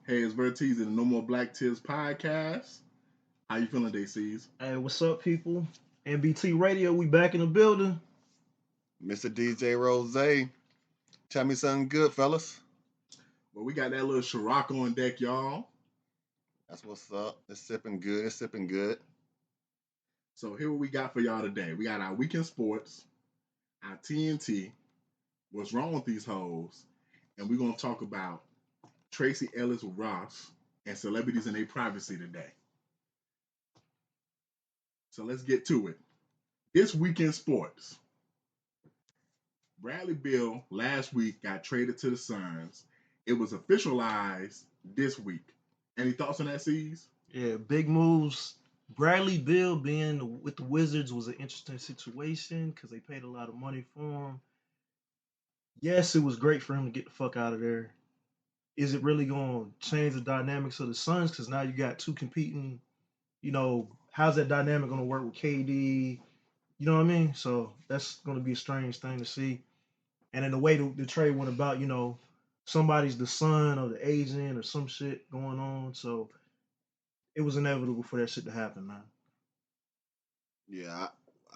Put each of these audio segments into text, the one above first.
Hey, it's Vertiz and the No More Black Tears podcast. How you feeling, DCs? Hey, what's up, people? NBT Radio, we back in the building. Mr. DJ Rose, tell me something good, fellas. Well, we got that little Ciroc on deck, y'all. That's what's up. It's sipping good. It's sipping good. So here what we got for y'all today. We got our weekend sports, our TNT, what's wrong with these hoes, and we're gonna talk about Tracy Ellis Ross and celebrities in their privacy today. So let's get to it. This weekend sports. Bradley Beal last week got traded to the Suns. It was officialized this week. Any thoughts on that, C's? Yeah, big moves. Bradley Bill being with the Wizards was an interesting situation because they paid a lot of money for him. Yes, it was great for him to get the fuck out of there. Is it really going to change the dynamics of the Suns? Because now you got two competing. How's that dynamic going to work with KD? You know what I mean? So that's going to be a strange thing to see. And then the way the trade went about, somebody's the son of the agent or some shit going on. So it was inevitable for that shit to happen, man. Yeah,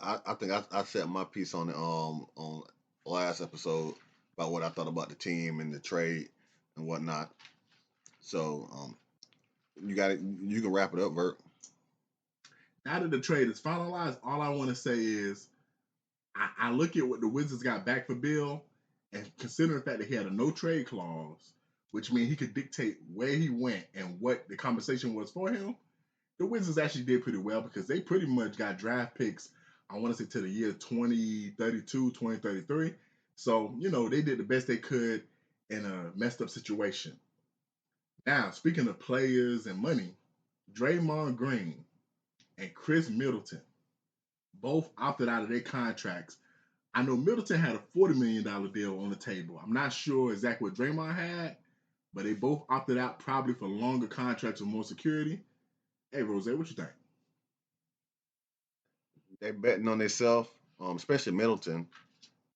I think I said my piece on the on last episode about what I thought about the team and the trade and whatnot. So you can wrap it up, Vert. Now that the trade is finalized, all I want to say is I look at what the Wizards got back for Bill, and considering the fact that he had a no trade clause, which means he could dictate where he went and what the compensation was for him, the Wizards actually did pretty well because they pretty much got draft picks, I want to say to the year 2032, 2033. So, they did the best they could in a messed up situation. Now, speaking of players and money, Draymond Green and Chris Middleton both opted out of their contracts. I know Middleton had a $40 million deal on the table. I'm not sure exactly what Draymond had, but they both opted out probably for longer contracts with more security. Hey, Rose, what you think? They betting on themselves, especially Middleton.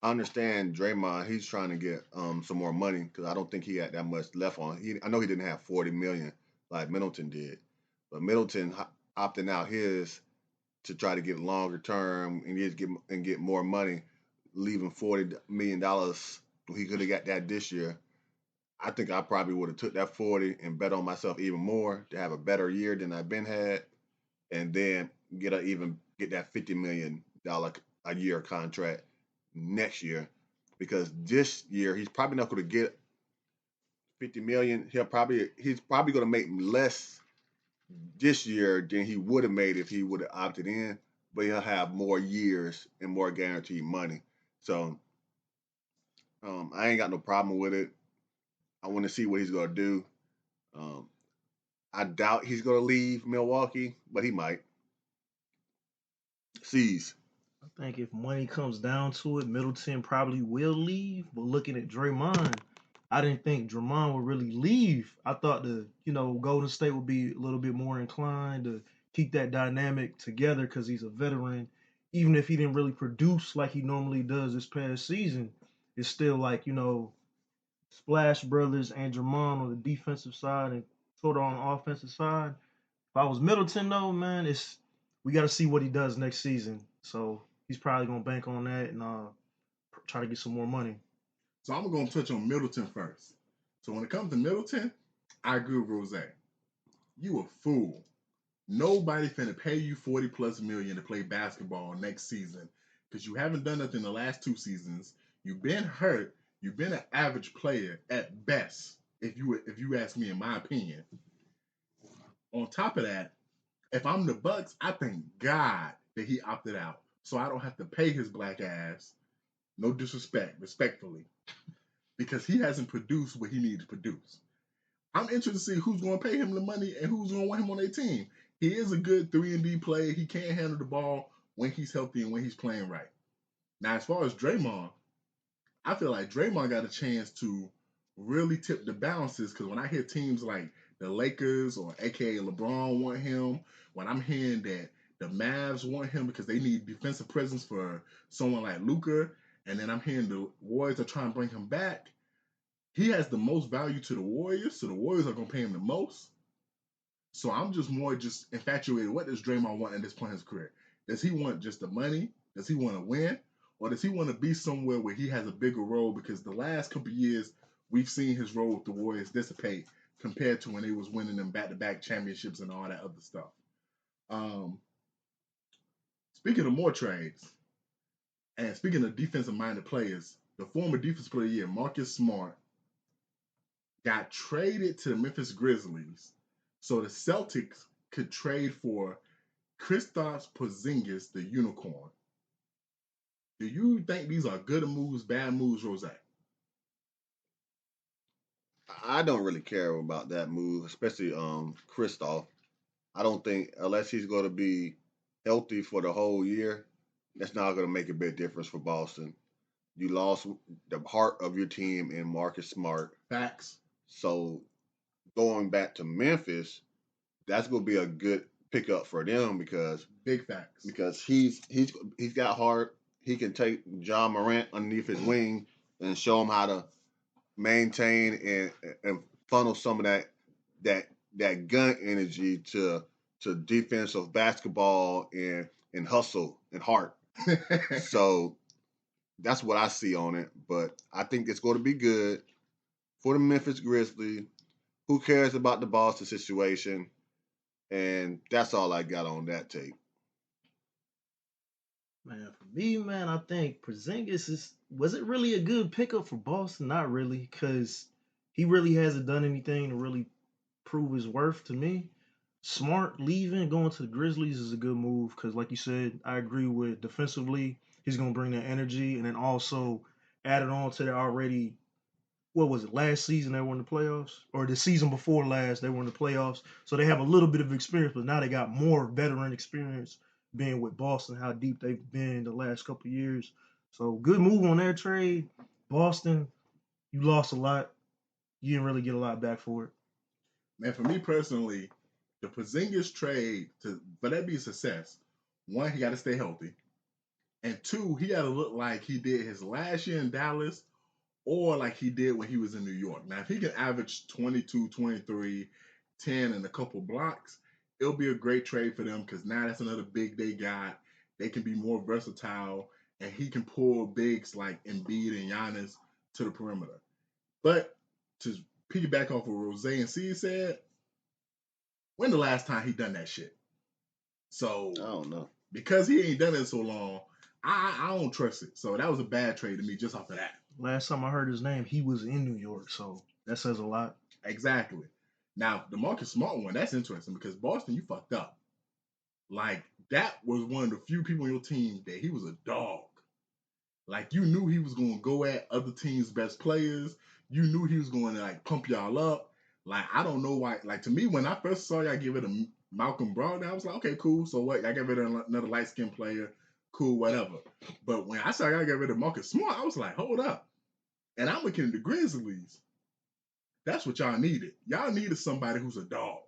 I understand Draymond. He's trying to get some more money because I don't think he had that much left on. I know he didn't have 40 million like Middleton did, but Middleton opting out his to try to get longer term and get more money, leaving $40 million. He could have got that this year. I think I probably would have took that 40 and bet on myself even more to have a better year than I've been had, and then get that $50 million a year contract next year, because this year he's probably not going to get 50 million. He's probably going to make less this year than he would have made if he would have opted in, but he'll have more years and more guaranteed money. So I ain't got no problem with it. I want to see what he's going to do. Um, I doubt he's going to leave Milwaukee, but he might. Sees. I think if money comes down to it, Middleton probably will leave. But looking at Draymond, I didn't think Draymond would really leave. I thought Golden State would be a little bit more inclined to keep that dynamic together because he's a veteran. Even if he didn't really produce like he normally does this past season, it's still like, Splash Brothers and Draymond on the defensive side and Toto on the offensive side. If I was Middleton though, man, we got to see what he does next season. So he's probably gonna bank on that and try to get some more money. So I'm going to touch on Middleton first. So when it comes to Middleton, I agree with Rose. You a fool. Nobody finna pay you 40 plus million to play basketball next season because you haven't done nothing the last 2 seasons. You've been hurt. You've been an average player at best, if you ask me, in my opinion. On top of that, if I'm the Bucks, I thank God that he opted out, so I don't have to pay his black ass. No disrespect, respectfully, because he hasn't produced what he needs to produce. I'm interested to see who's going to pay him the money and who's going to want him on their team. He is a good 3-and-D player. He can handle the ball when he's healthy and when he's playing right. Now, as far as Draymond, I feel like Draymond got a chance to really tip the balances because when I hear teams like the Lakers or AKA LeBron want him, when I'm hearing that the Mavs want him because they need defensive presence for someone like Luka, and then I'm hearing the Warriors are trying to bring him back, he has the most value to the Warriors, so the Warriors are gonna pay him the most. So I'm just more just infatuated. What does Draymond want at this point in his career? Does he want just the money? Does he want to win? Or does he want to be somewhere where he has a bigger role? Because the last couple of years, we've seen his role with the Warriors dissipate compared to when they was winning them back-to-back championships and all that other stuff. Um, Speaking of more trades, and speaking of defensive-minded players, the former defensive player of the year, Marcus Smart, got traded to the Memphis Grizzlies so the Celtics could trade for Kristaps Porzingis, the unicorn. Do you think these are good moves, bad moves, Rose? I don't really care about that move, especially Kristoff. I don't think unless he's going to be healthy for the whole year, that's not going to make a big difference for Boston. You lost the heart of your team in Marcus Smart. Facts. So going back to Memphis, that's going to be a good pickup for them because big facts. Because he's got heart. He can take John Morant underneath his wing and show him how to maintain and funnel some of that gun energy to defensive basketball and hustle and heart. So that's what I see on it. But I think it's going to be good for the Memphis Grizzlies. Who cares about the Boston situation? And that's all I got on that tape. Man, for me, man, I think Porzingis was it really a good pickup for Boston? Not really, because he really hasn't done anything to really prove his worth to me. Smart leaving, going to the Grizzlies is a good move because, like you said, I agree with defensively, he's going to bring that energy, and then also added on to the already, what was it, last season they were in the playoffs? Or the season before last, they were in the playoffs. So they have a little bit of experience, but now they got more veteran experience being with Boston, how deep they've been the last couple of years. So good move on their trade. Boston, you lost a lot. You didn't really get a lot back for it. Man, for me personally, the Porzingis trade, for that be a success, one, he got to stay healthy. And two, he got to look like he did his last year in Dallas or like he did when he was in New York. Now, if he can average 22, 23, 10, and a couple blocks, it'll be a great trade for them because now that's another big they got. They can be more versatile, and he can pull bigs like Embiid and Giannis to the perimeter. But to piggyback off what Rose and C said, when the last time he done that shit? So I don't know. Because he ain't done it so long, I don't trust it. So that was a bad trade to me just off of that. Last time I heard his name, he was in New York, so that says a lot. Exactly. Now, the Marcus Smart one, that's interesting because Boston, you fucked up. Like, that was one of the few people on your team that he was a dog. Like, you knew he was going to go at other teams' best players. You knew he was going to, like, pump y'all up. Like, I don't know why. Like, to me, when I first saw y'all give it a Malcolm Brogdon, I was like, okay, cool. So what? Y'all get rid of another light-skinned player. Cool, whatever. But when I saw y'all get rid of Marcus Smart, I was like, hold up. And I'm looking at the Grizzlies. That's what y'all needed. Y'all needed somebody who's a dog.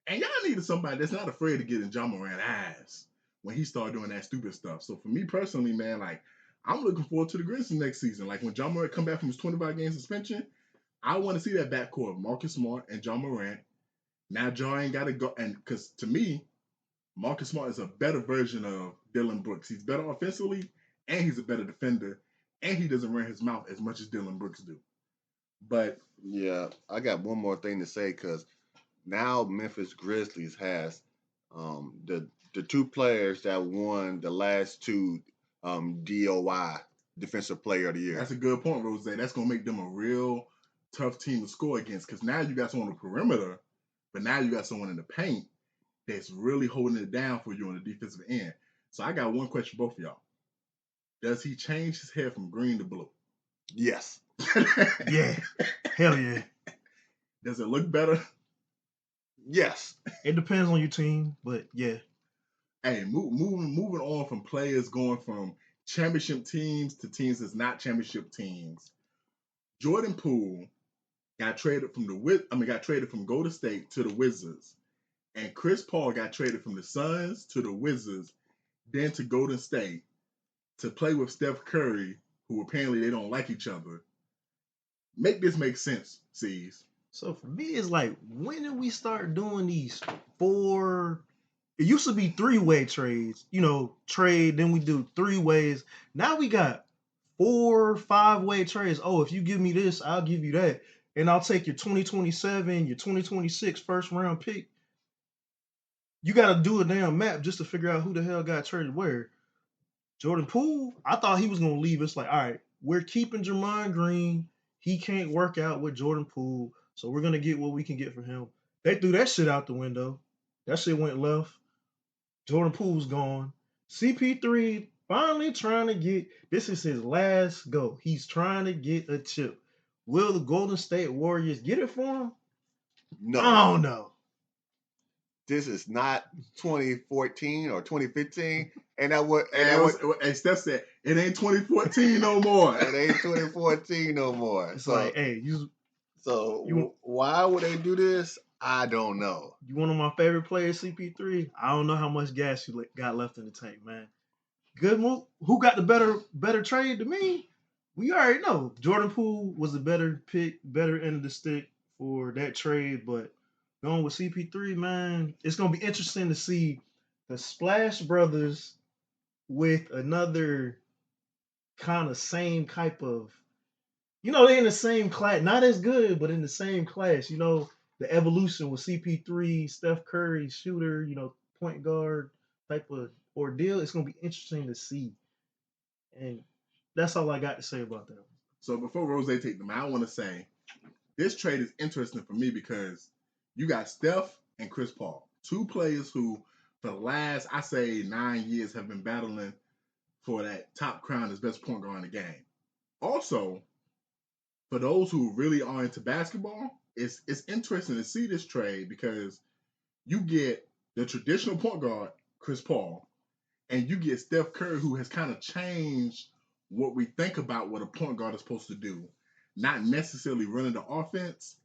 And y'all needed somebody that's not afraid to get in John Morant's ass when he started doing that stupid stuff. So for me personally, man, like, I'm looking forward to the Grizzlies next season. Like, when John Morant come back from his 25-game suspension, I want to see that backcourt, Marcus Smart and John Morant. Now, John ain't got to go. And because to me, Marcus Smart is a better version of Dillon Brooks. He's better offensively, and he's a better defender, and he doesn't run his mouth as much as Dillon Brooks do. But yeah, I got one more thing to say because now Memphis Grizzlies has the two players that won the last two DOI Defensive Player of the Year. That's a good point, Rose. That's going to make them a real tough team to score against because now you got someone on the perimeter, but now you got someone in the paint that's really holding it down for you on the defensive end. So I got one question for both of y'all. Does he change his hair from green to blue? Yes. Yeah. Hell yeah. Does it look better? Yes. It depends on your team, but yeah. Hey, moving on from players going from championship teams to teams that's not championship teams. Jordan Poole got traded from Golden State to the Wizards, and Chris Paul got traded from the Suns to the Wizards, then to Golden State to play with Steph Curry, who apparently they don't like each other. Make this make sense, C's. So for me, it's like, when did we start doing these 4? It used to be 3-way trades. Trade, then we do 3 ways. Now we got 4, 5-way trades. Oh, if you give me this, I'll give you that. And I'll take your 2027, your 2026 first round pick. You got to do a damn map just to figure out who the hell got traded where. Jordan Poole, I thought he was going to leave. It's like, all right, we're keeping Jermon Green. He can't work out with Jordan Poole, so we're going to get what we can get for him. They threw that shit out the window. That shit went left. Jordan Poole's gone. CP3 finally trying to get, this is his last go. He's trying to get a chip. Will the Golden State Warriors get it for him? No. I don't know. This is not 2014 or 2015. And Steph said, it ain't 2014 no more. It ain't 2014 no more. It's like, hey, why would they do this? I don't know. You one of my favorite players, CP3. I don't know how much gas you got left in the tank, man. Good move. Who got the better trade to me? We already know. Jordan Poole was a better pick, better end of the stick for that trade, but going with CP3, man, it's going to be interesting to see the Splash Brothers with another kind of same type of, they're in the same class, not as good, but in the same class, the evolution with CP3, Steph Curry, shooter, point guard type of ordeal. It's going to be interesting to see. And that's all I got to say about that. So before Rose take them, I want to say this trade is interesting for me because you got Steph and Chris Paul, 2 players who for the last, I say, 9 years have been battling for that top crown as best point guard in the game. Also, for those who really are into basketball, it's interesting to see this trade because you get the traditional point guard, Chris Paul, and you get Steph Curry, who has kind of changed what we think about what a point guard is supposed to do. Not necessarily running the offense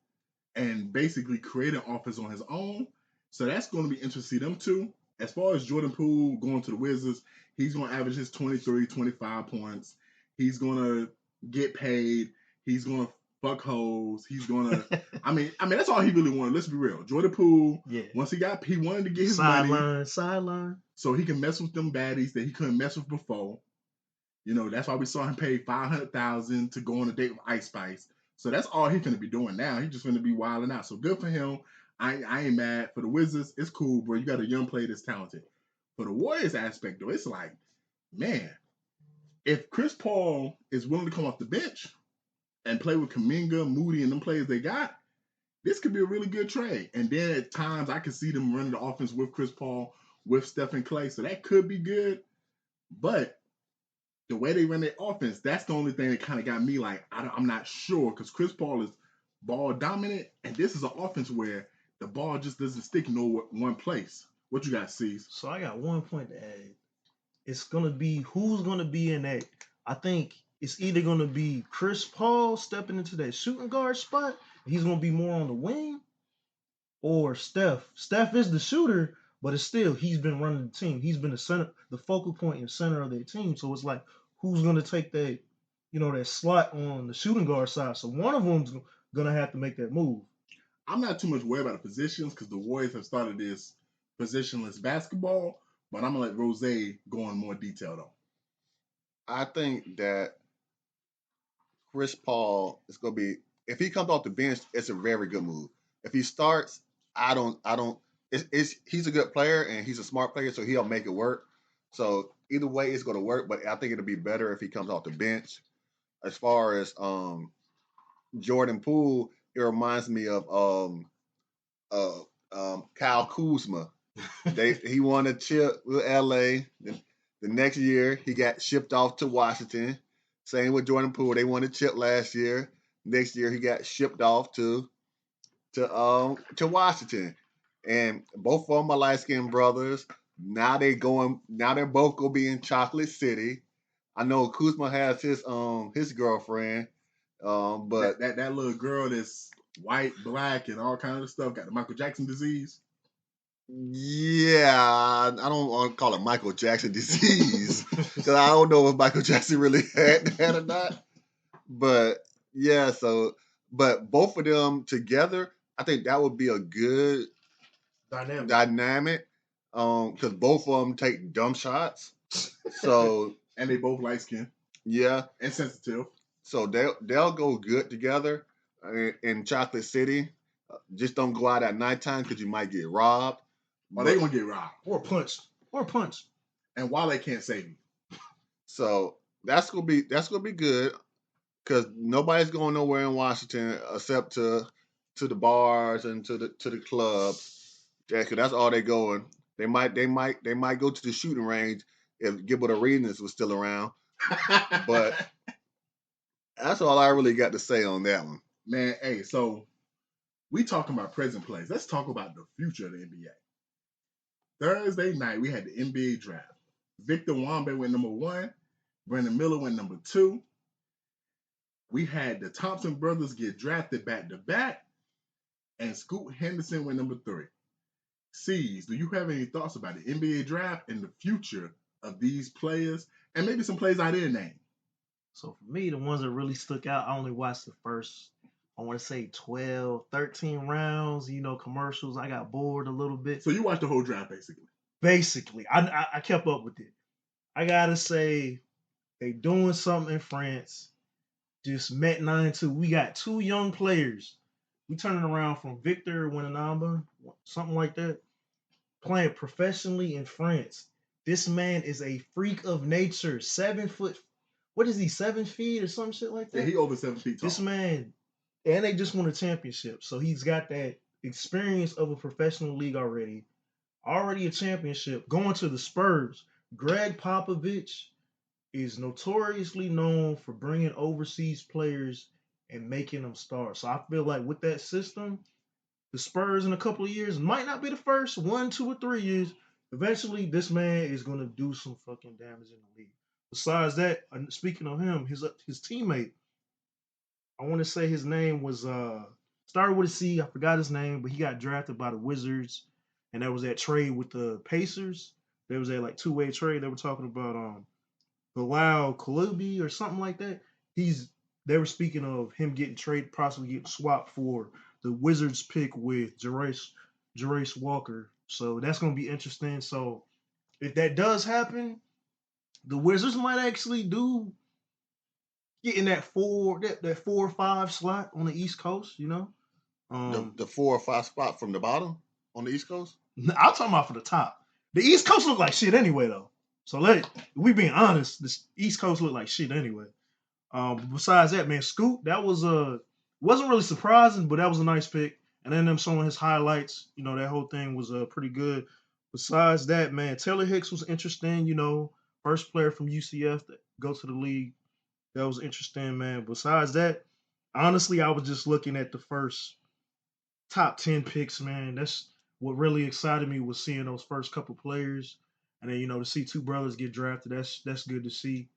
and basically creating offense on his own. So that's going to be interesting to see them too. As far as Jordan Poole going to the Wizards, he's going to average his 23, 25 points. He's going to get paid. He's going to fuck hoes. He's going to, I mean, that's all he really wanted. Let's be real. Jordan Poole, once he wanted to get his money. Sideline. So he can mess with them baddies that he couldn't mess with before. That's why we saw him pay $500,000 to go on a date with Ice Spice. So that's all he's going to be doing now. He's just going to be wilding out. So good for him. I ain't mad. For the Wizards, it's cool, bro. You got a young player that's talented. For the Warriors aspect, though, it's like, man, if Chris Paul is willing to come off the bench and play with Kuminga, Moody, and them players they got, this could be a really good trade. And then at times, I can see them running the offense with Chris Paul, with Steph and Clay. So that could be good. But the way they run their offense, that's the only thing that kind of got me like, I'm not sure, because Chris Paul is ball dominant, and this is an offense where the ball just doesn't stick in one place. What you got, C's? So I got one point to add. It's going to be who's going to be in that. I think it's either going to be Chris Paul stepping into that shooting guard spot. He's going to be more on the wing, or Steph. Steph is the shooter, but it's still, he's been running the team. He's been the center, the focal point and center of their team. So it's like, who's going to take that, that slot on the shooting guard side? So one of them's going to have to make that move. I'm not too much worried about the positions because the Warriors have started this positionless basketball, but I'm going to let Rose go in more detail, though. I think that Chris Paul is going to be, if he comes off the bench, it's a very good move. If he starts, he's a good player and he's a smart player, so he'll make it work. So either way, it's going to work, but I think it'll be better if he comes off the bench. As far as Jordan Poole, it reminds me of Kyle Kuzma. He won a chip with LA. The next year, he got shipped off to Washington. Same with Jordan Poole. They won a chip last year. Next year, he got shipped off to Washington. And both of them are light-skinned brothers. Now they're both gonna be in Chocolate City. I know Kuzma has his girlfriend, but that little girl that's white, black, and all kinds of stuff got the Michael Jackson disease. Yeah, I don't want to call it Michael Jackson disease because I don't know if Michael Jackson really had that or not. But yeah, so But both of them together, I think that would be a good dynamic. Because both of them take dumb shots. So and they both light skinned. Yeah. And sensitive. So they'll go good together in Chocolate City. Just don't go out at nighttime because you might get robbed. Or they gonna get robbed. Or punched. And Wale can't save you. So that's gonna be good because nobody's going nowhere in Washington except to the bars and to the clubs. Yeah, cause that's all they going. They might go to the shooting range if Gilbert Arenas was still around. But that's all I really got to say on that one. Man, hey, so we talking about present plays. Let's talk about the future of the NBA. Thursday night, we had the NBA draft. Victor Wembanyama went number 1. Brandon Miller went number 2. We had the Thompson brothers get drafted back-to-back. And Scoot Henderson went number 3. C's, do you have any thoughts about the NBA draft and the future of these players? And maybe some plays I didn't name. So for me, the ones that really stuck out, I only watched the first, I want to say 12, 13 rounds, commercials. I got bored a little bit. So you watched the whole draft, basically? Basically. I kept up with it. I got to say, they doing something in France. Just met 9-2. We got 2 young players. We turning around from Victor Wembanyama, something like that, playing professionally in France. This man is a freak of nature. 7 foot. What is he, 7 feet or some shit like that? Yeah, he over 7 feet tall. This man, and they just won a championship. So he's got that experience of a professional league already a championship, going to the Spurs. Greg Popovich is notoriously known for bringing overseas players and making them stars. So I feel like with that system, the Spurs in a couple of years might not be the first 1, 2, or 3 years. Eventually, this man is going to do some fucking damage in the league. Besides that, speaking of him, his teammate, I want to say his name was, started with a C. I forgot his name, but he got drafted by the Wizards. And there was that trade with the Pacers. There was that 2-way trade. They were talking about Bilal Kalubi or something like that. They were speaking of him getting traded, possibly getting swapped for the Wizards pick with Jarace Walker. So that's going to be interesting. So if that does happen, the Wizards might actually do get in that 4 or 5 slot on the East Coast, the 4 or 5 spot from the bottom on the East Coast? I'm talking about for the top. The East Coast look like shit anyway, though. So we being honest, the East Coast look like shit anyway. Besides that, man, Scoot, that was wasn't really surprising, but that was a nice pick. And then them showing his highlights, that whole thing was pretty good. Besides that, man, Taylor Hicks was interesting, first player from UCF that go to the league. That was interesting, man. Besides that, honestly, I was just looking at the first top 10 picks, man. That's what really excited me, was seeing those first couple players. And then, to see 2 brothers get drafted, that's good to see.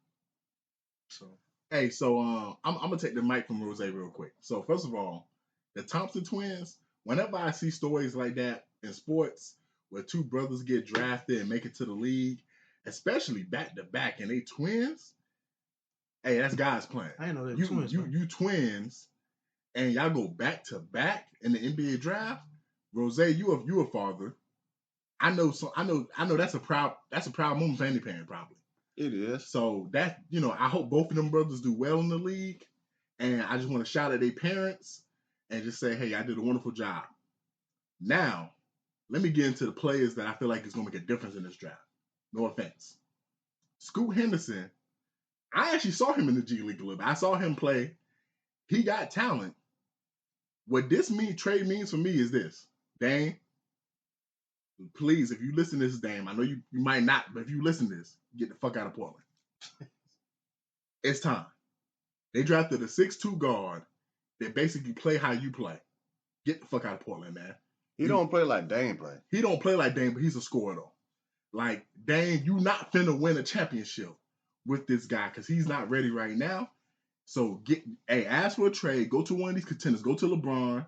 So, hey, I'm gonna take the mic from Rose real quick. So first of all, the Thompson twins, whenever I see stories like that in sports where 2 brothers get drafted and make it to the league, especially back to back, and they twins, hey, that's God's plan. I didn't know they were twins. You twins, and y'all go back to back in the NBA draft. Rose, you a father. I know that's a proud moment for any parent, probably. It is. So that, I hope both of them brothers do well in the league. And I just want to shout at their parents and just say, hey, I did a wonderful job. Now, let me get into the players that I feel like is going to make a difference in this draft. No offense. Scoot Henderson, I actually saw him in the G League a little bit. I saw him play. He got talent. What this trade means for me is this. Dame, please, if you listen to this, Dame, I know you might not, but if you listen to this, get the fuck out of Portland. It's time. They drafted a 6'2" guard that basically play how you play. Get the fuck out of Portland, man. He don't play like Dame play. He don't play like Dame, but he's a scorer, though. Like, Dame, you not finna win a championship with this guy because he's not ready right now. So, ask for a trade. Go to one of these contenders. Go to LeBron.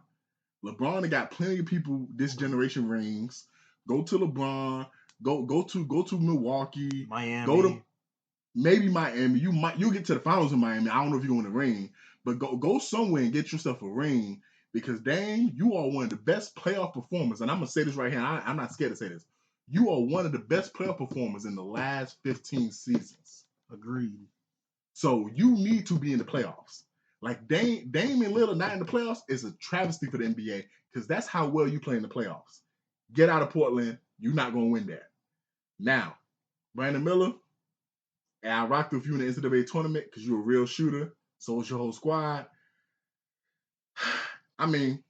LeBron got plenty of people this generation rings. Go to LeBron. Go to Milwaukee. Miami. Go to maybe Miami. You'll get to the finals in Miami. I don't know if you're going to ring, But go somewhere and get yourself a ring because, Dame, you are one of the best playoff performers. And I'm going to say this right here. I'm not scared to say this. You are one of the best playoff performers in the last 15 seasons. Agreed. So you need to be in the playoffs. Like Dame and Lillard not in the playoffs is a travesty for the NBA because that's how well you play in the playoffs. Get out of Portland. You're not going to win that. Now, Brandon Miller, and I rocked with you in the NCAA tournament because you're a real shooter. So is your whole squad. I mean,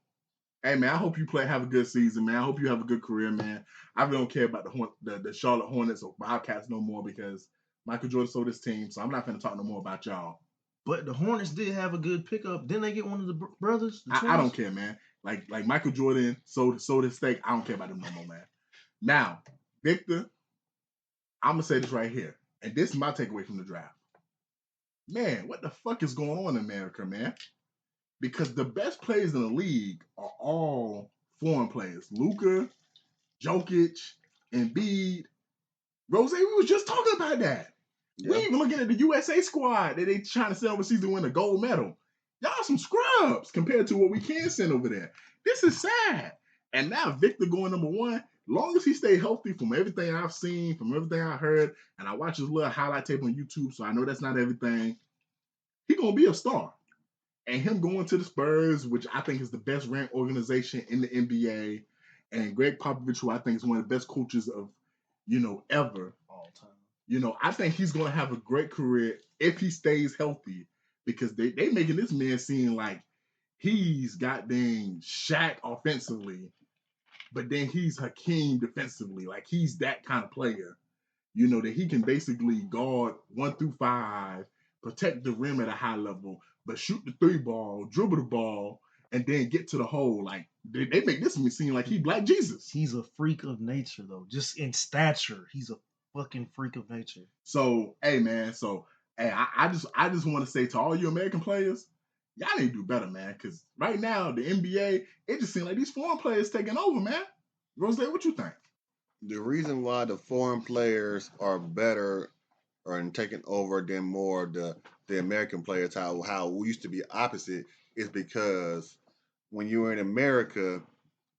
hey, man, I hope you have a good season, man. I hope you have a good career, man. I really don't care about the Charlotte Hornets or Bobcats no more because Michael Jordan sold his team, so I'm not going to talk no more about y'all. But the Hornets did have a good pickup. Didn't they get one of the brothers? I don't care, man. Like Michael Jordan sold his stake. I don't care about them no more, man. Now, Victor, I'm going to say this right here, and this is my takeaway from the draft. Man, what the fuck is going on in America, man? Because the best players in the league are all foreign players. Luka, Jokic, Embiid, Rose. We was just talking about that. Yeah. We ain't even looking at the USA squad that they trying to send overseas to win a gold medal. Y'all some scrubs compared to what we can send over there. This is sad. And now Victor going number one. Long as he stay healthy from everything I've seen, from everything I heard, and I watch his little highlight tape on YouTube, so I know that's not everything, he going to be a star. And him going to the Spurs, which I think is the best ranked organization in the NBA, and Greg Popovich, who I think is one of the best coaches of, ever. All time. I think he's going to have a great career if he stays healthy because they making this man seem like he's goddamn Shaq offensively, but then he's Hakeem defensively. Like he's that kind of player, that he can basically guard 1 through 5, protect the rim at a high level, but shoot the 3 ball, dribble the ball, and then get to the hole. Like they make this man seem like he Black Jesus. He's a freak of nature, though. Just in stature, he's a fucking freak of nature. So, hey, man. I just want to say to all you American players, y'all need to do better, man. Because right now, the NBA, it just seems like these foreign players taking over, man. Rose, what you think? The reason why the foreign players are better and taking over than more the American players, how we used to be opposite, is because when you're in America,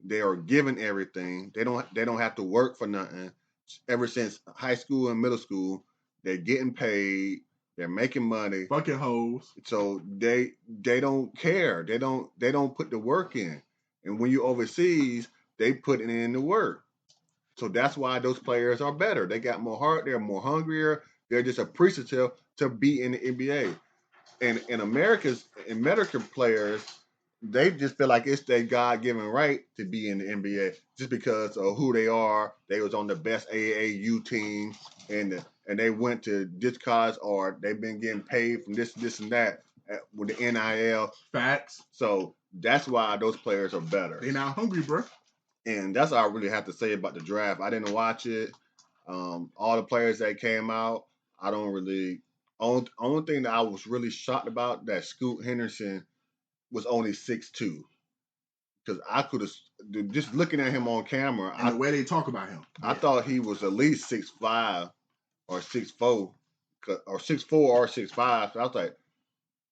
they are given everything. They don't have to work for nothing. Ever since high school and middle school, they're getting paid. They're making money. Fucking hoes. So they don't care. They don't put the work in. And when you overseas, they put it in the work. So that's why those players are better. They got more heart. They're more hungrier. They're just appreciative to be in the NBA. And in American players, they just feel like it's their God-given right to be in the NBA just because of who they are. They was on the best AAU team, and they went to this college, or they've been getting paid from this and that with the NIL. Facts. So that's why those players are better. They not hungry, bro. And that's all I really have to say about the draft. I didn't watch it. All the players that came out, I don't really. Only thing that I was really shocked about that Scoot Henderson was only 6'2", because I could have just looking at him on camera. And the way they talk about him, I thought he was at least 6'5" or 6'4", or 6'4" or 6'5". So I was like,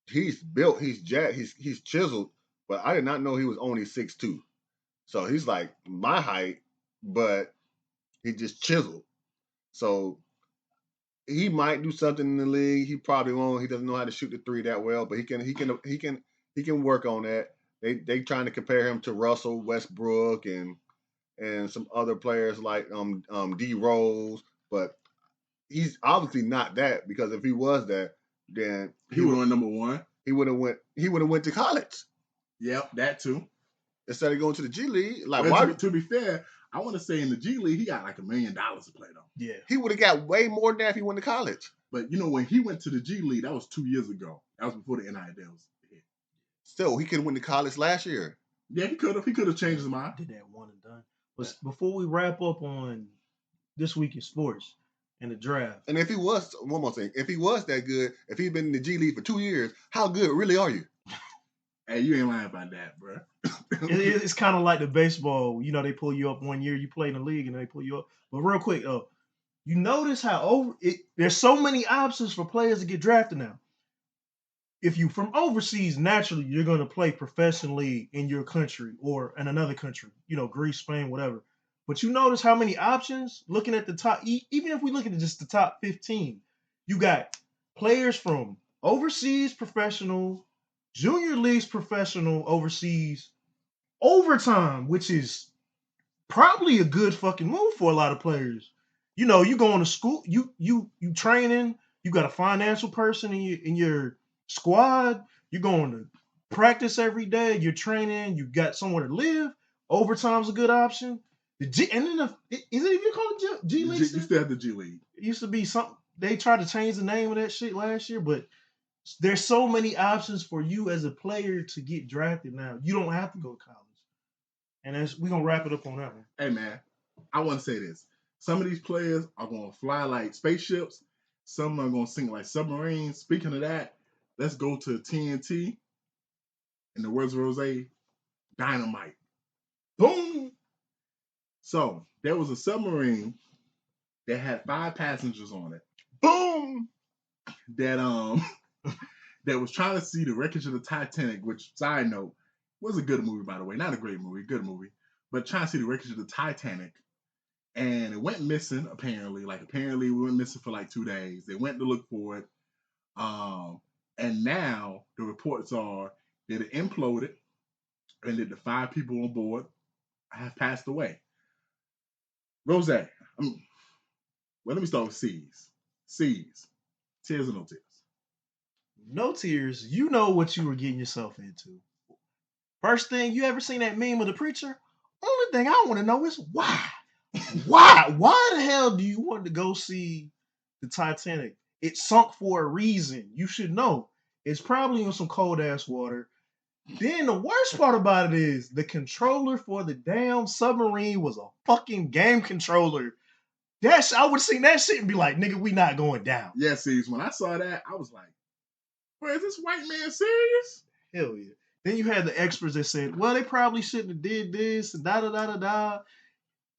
he's built, he's jacked, he's chiseled, but I did not know he was only 6'2". So he's like my height, but he just chiseled. So he might do something in the league. He probably won't. He doesn't know how to shoot the 3 that well, but he can work on that. They trying to compare him to Russell Westbrook and some other players like D Rose, but he's obviously not that, because if he was that, then he would have went number 1. He would have went to college. Yep, that too. Instead of going to the G League, like well, why? To be fair, I want to say in the G League he got like $1 million to play though. Yeah, he would have got way more than that if he went to college. But when he went to the G League, that was 2 years ago. That was before the NIL deals. Still, he could have went to college last year. Yeah, he could have. He could have changed his mind. Did that one and done. But before we wrap up on this week in sports and the draft, and if he was, one more thing, if he was that good, if he'd been in the G League for 2 years, how good really are you? Hey, you ain't lying about that, bro. It's kind of like the baseball. They pull you up 1 year, you play in the league, and they pull you up. But real quick, you notice how there's so many options for players to get drafted now. if you from overseas, naturally you're gonna play professionally in your country or in another country, Greece, Spain, whatever. But you notice how many options looking at the top, even if we look at just the top 15, you got players from overseas professional, junior leagues professional, overseas, overtime, which is probably a good fucking move for a lot of players. You going to school, you training, you got a financial person in your squad, you're going to practice every day, you're training, you got somewhere to live. Overtime's a good option. And then is it even called G League? You still have the G League. It used to be something. They tried to change the name of that shit last year, but there's so many options for you as a player to get drafted now. You don't have to go to college. And we're going to wrap it up on that one. Hey, man, I want to say this. Some of these players are going to fly like spaceships. Some are going to sink like submarines. Speaking of that, let's go to TNT. In the words of Rose, dynamite. Boom! So, there was a submarine that had 5 passengers on it. Boom! That that was trying to see the wreckage of the Titanic, which, side note, was a good movie, by the way. Not a great movie, good movie. But trying to see the wreckage of the Titanic. And it went missing, apparently. Apparently, we went missing for 2 days. They went to look for it. And now, the reports are that it imploded and that the 5 people on board have passed away. Rose, let me start with C's. C's. Tears or no tears? No tears. You know what you were getting yourself into. First thing, you ever seen that meme of the preacher? Only thing I want to know is why? Why? Why the hell do you want to go see the Titanic? It sunk for a reason. You should know. It's probably in some cold ass water. Then the worst part about it is the controller for the damn submarine was a fucking game controller. I would have seen that shit and be like, nigga, we not going down. Yeah, see, when I saw that, I was like, bro, is this white man serious? Hell yeah. Then you had the experts that said, well, they probably shouldn't have did this, and da-da-da-da-da.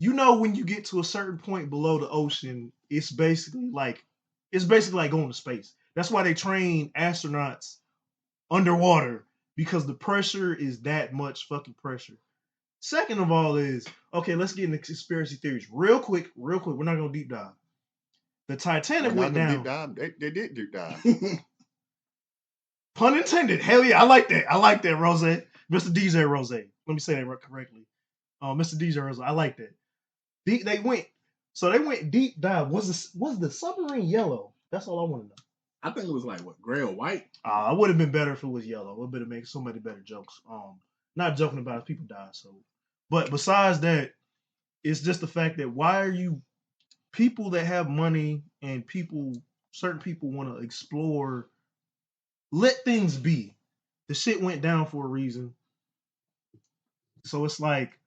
When you get to a certain point below the ocean, it's basically like going to space. That's why they train astronauts underwater, because the pressure is that much fucking pressure. Second of all is, okay, let's get into conspiracy theories real quick. We're not going to deep dive. The Titanic went down. Deep dive. They did deep dive. Pun intended. Hell yeah, I like that, Rose. Mr. DJ Rose. Let me say that correctly. Mr. DJ Rose, I like that. They went deep dive. Was the submarine yellow? That's all I want to know. I think it was gray or white? It would have been better if it was yellow. It would have made so many better jokes. Not joking about it, people die. So, but besides that, it's just the fact that why are you people that have money and certain people want to explore, let things be. The shit went down for a reason. So it's like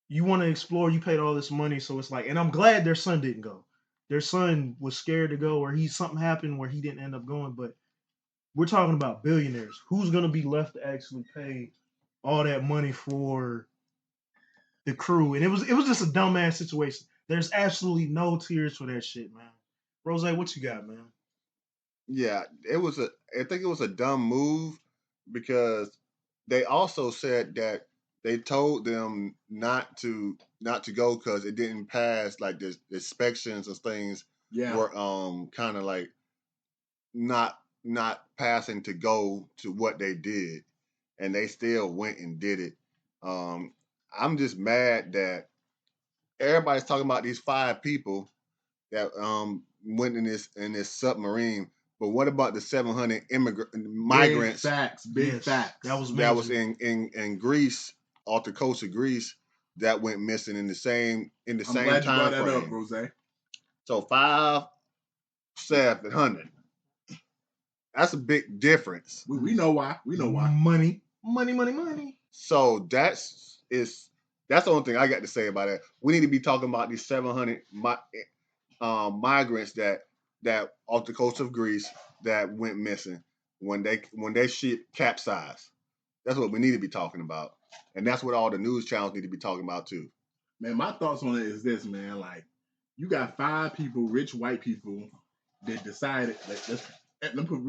you want to explore. You paid all this money, so it's like, and I'm glad their son didn't go. Their son was scared to go, or something happened where he didn't end up going. But we're talking about billionaires. Who's gonna be left to actually pay all that money for the crew? And it was just a dumbass situation. There's absolutely no tears for that shit, man. Rose, what you got, man? Yeah, I think it was a dumb move, because they also said that they told them not to go because it didn't pass the inspections and things. Yeah. Were kind of not passing to go to what they did, and they still went and did it. I'm just mad that everybody's talking about these 5 people that went in this submarine, but what about the 700 migrants? Big facts. That was in Greece, off the coast of Greece, that went missing in the same time frame. I'm glad you brought that up, Rose. So 5,700. That's a big difference. We know why. Money. So that's the only thing I got to say about it. We need to be talking about these 700 migrants that off the coast of Greece that went missing when they ship capsized. That's what we need to be talking about, and that's what all the news channels need to be talking about too. Man, my thoughts on it is this, man. You got 5 people, rich white people, that decided Let me put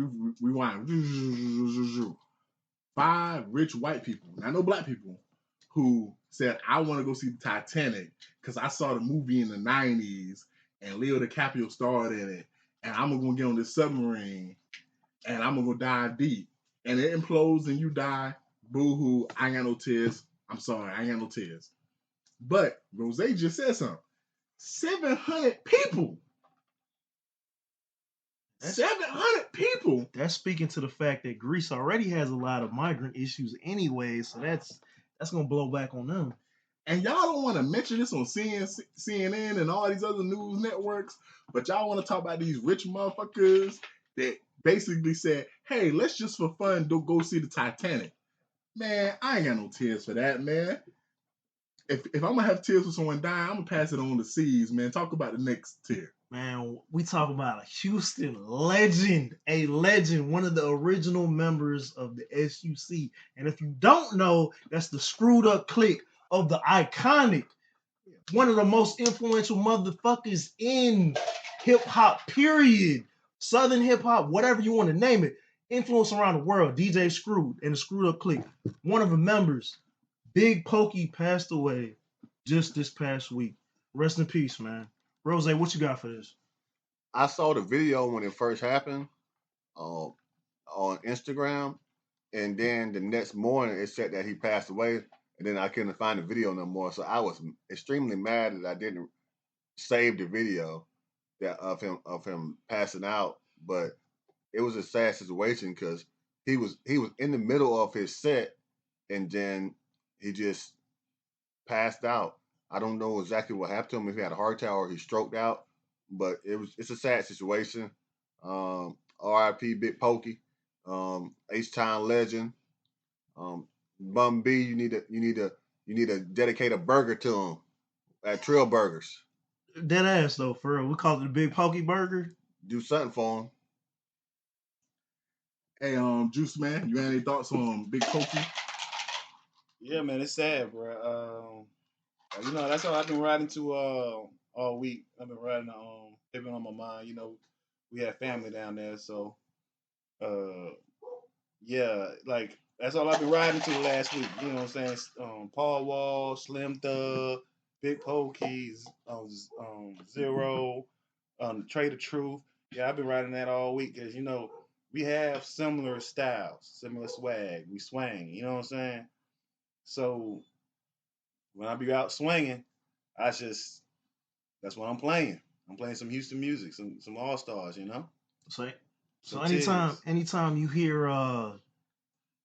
rewind. 5 rich white people, not no black people, who said, I want to go see the Titanic because I saw the movie in the 90s and Leo DiCaprio starred in it, and I'm going to get on this submarine and I'm going to go dive deep. And it implodes and you die. Boo-hoo, I ain't got no tears. I'm sorry, I ain't got no tears. But Rose just said something. 700 people. 700 people. That's speaking to the fact that Greece already has a lot of migrant issues anyway, so that's gonna blow back on them. And y'all don't want to mention this on CNN and all these other news networks, but y'all want to talk about these rich motherfuckers that basically said, hey, let's just for fun go see the Titanic. Man, I ain't got no tears for that, man. If I'm gonna have tears for someone dying, I'm gonna pass it on to C's, man. Talk about the next tear. Man, we talk about a Houston legend, a legend, one of the original members of the SUC. And if you don't know, that's the screwed up clique of the iconic, one of the most influential motherfuckers in hip hop, period. Southern hip hop, whatever you want to name it, influence around the world. DJ Screwed and the screwed up clique. One of the members, Big Pokey, passed away just this past week. Rest in peace, man. Rose, what you got for this? I saw the video when it first happened on Instagram, and then the next morning it said that he passed away, and then I couldn't find the video no more. So I was extremely mad that I didn't save the video of him passing out. But it was a sad situation because he was in the middle of his set, and then he just passed out. I don't know exactly what happened to him, if he had a heart attack or he stroked out, but it's a sad situation. R.I.P. Big Pokey, H-Town legend. Bum B, you need to dedicate a burger to him at Trill Burgers. Dead ass though, for real. We call it the Big Pokey Burger. Do something for him. Hey, Juice Man, you got any thoughts on Big Pokey? Yeah, man, it's sad, bro. That's all I've been riding to all week. I've been riding it's been on my mind. You know, we have family down there, so yeah, like that's all I've been riding to last week. You know what I'm saying? Paul Wall, Slim Thug, Big Pokeys, Zero, Trade of Truth. Yeah, I've been riding that all week because we have similar styles, similar swag. We swang. You know what I'm saying? So when I be out swinging, that's what I'm playing. I'm playing some Houston music, some All Stars, So anytime you hear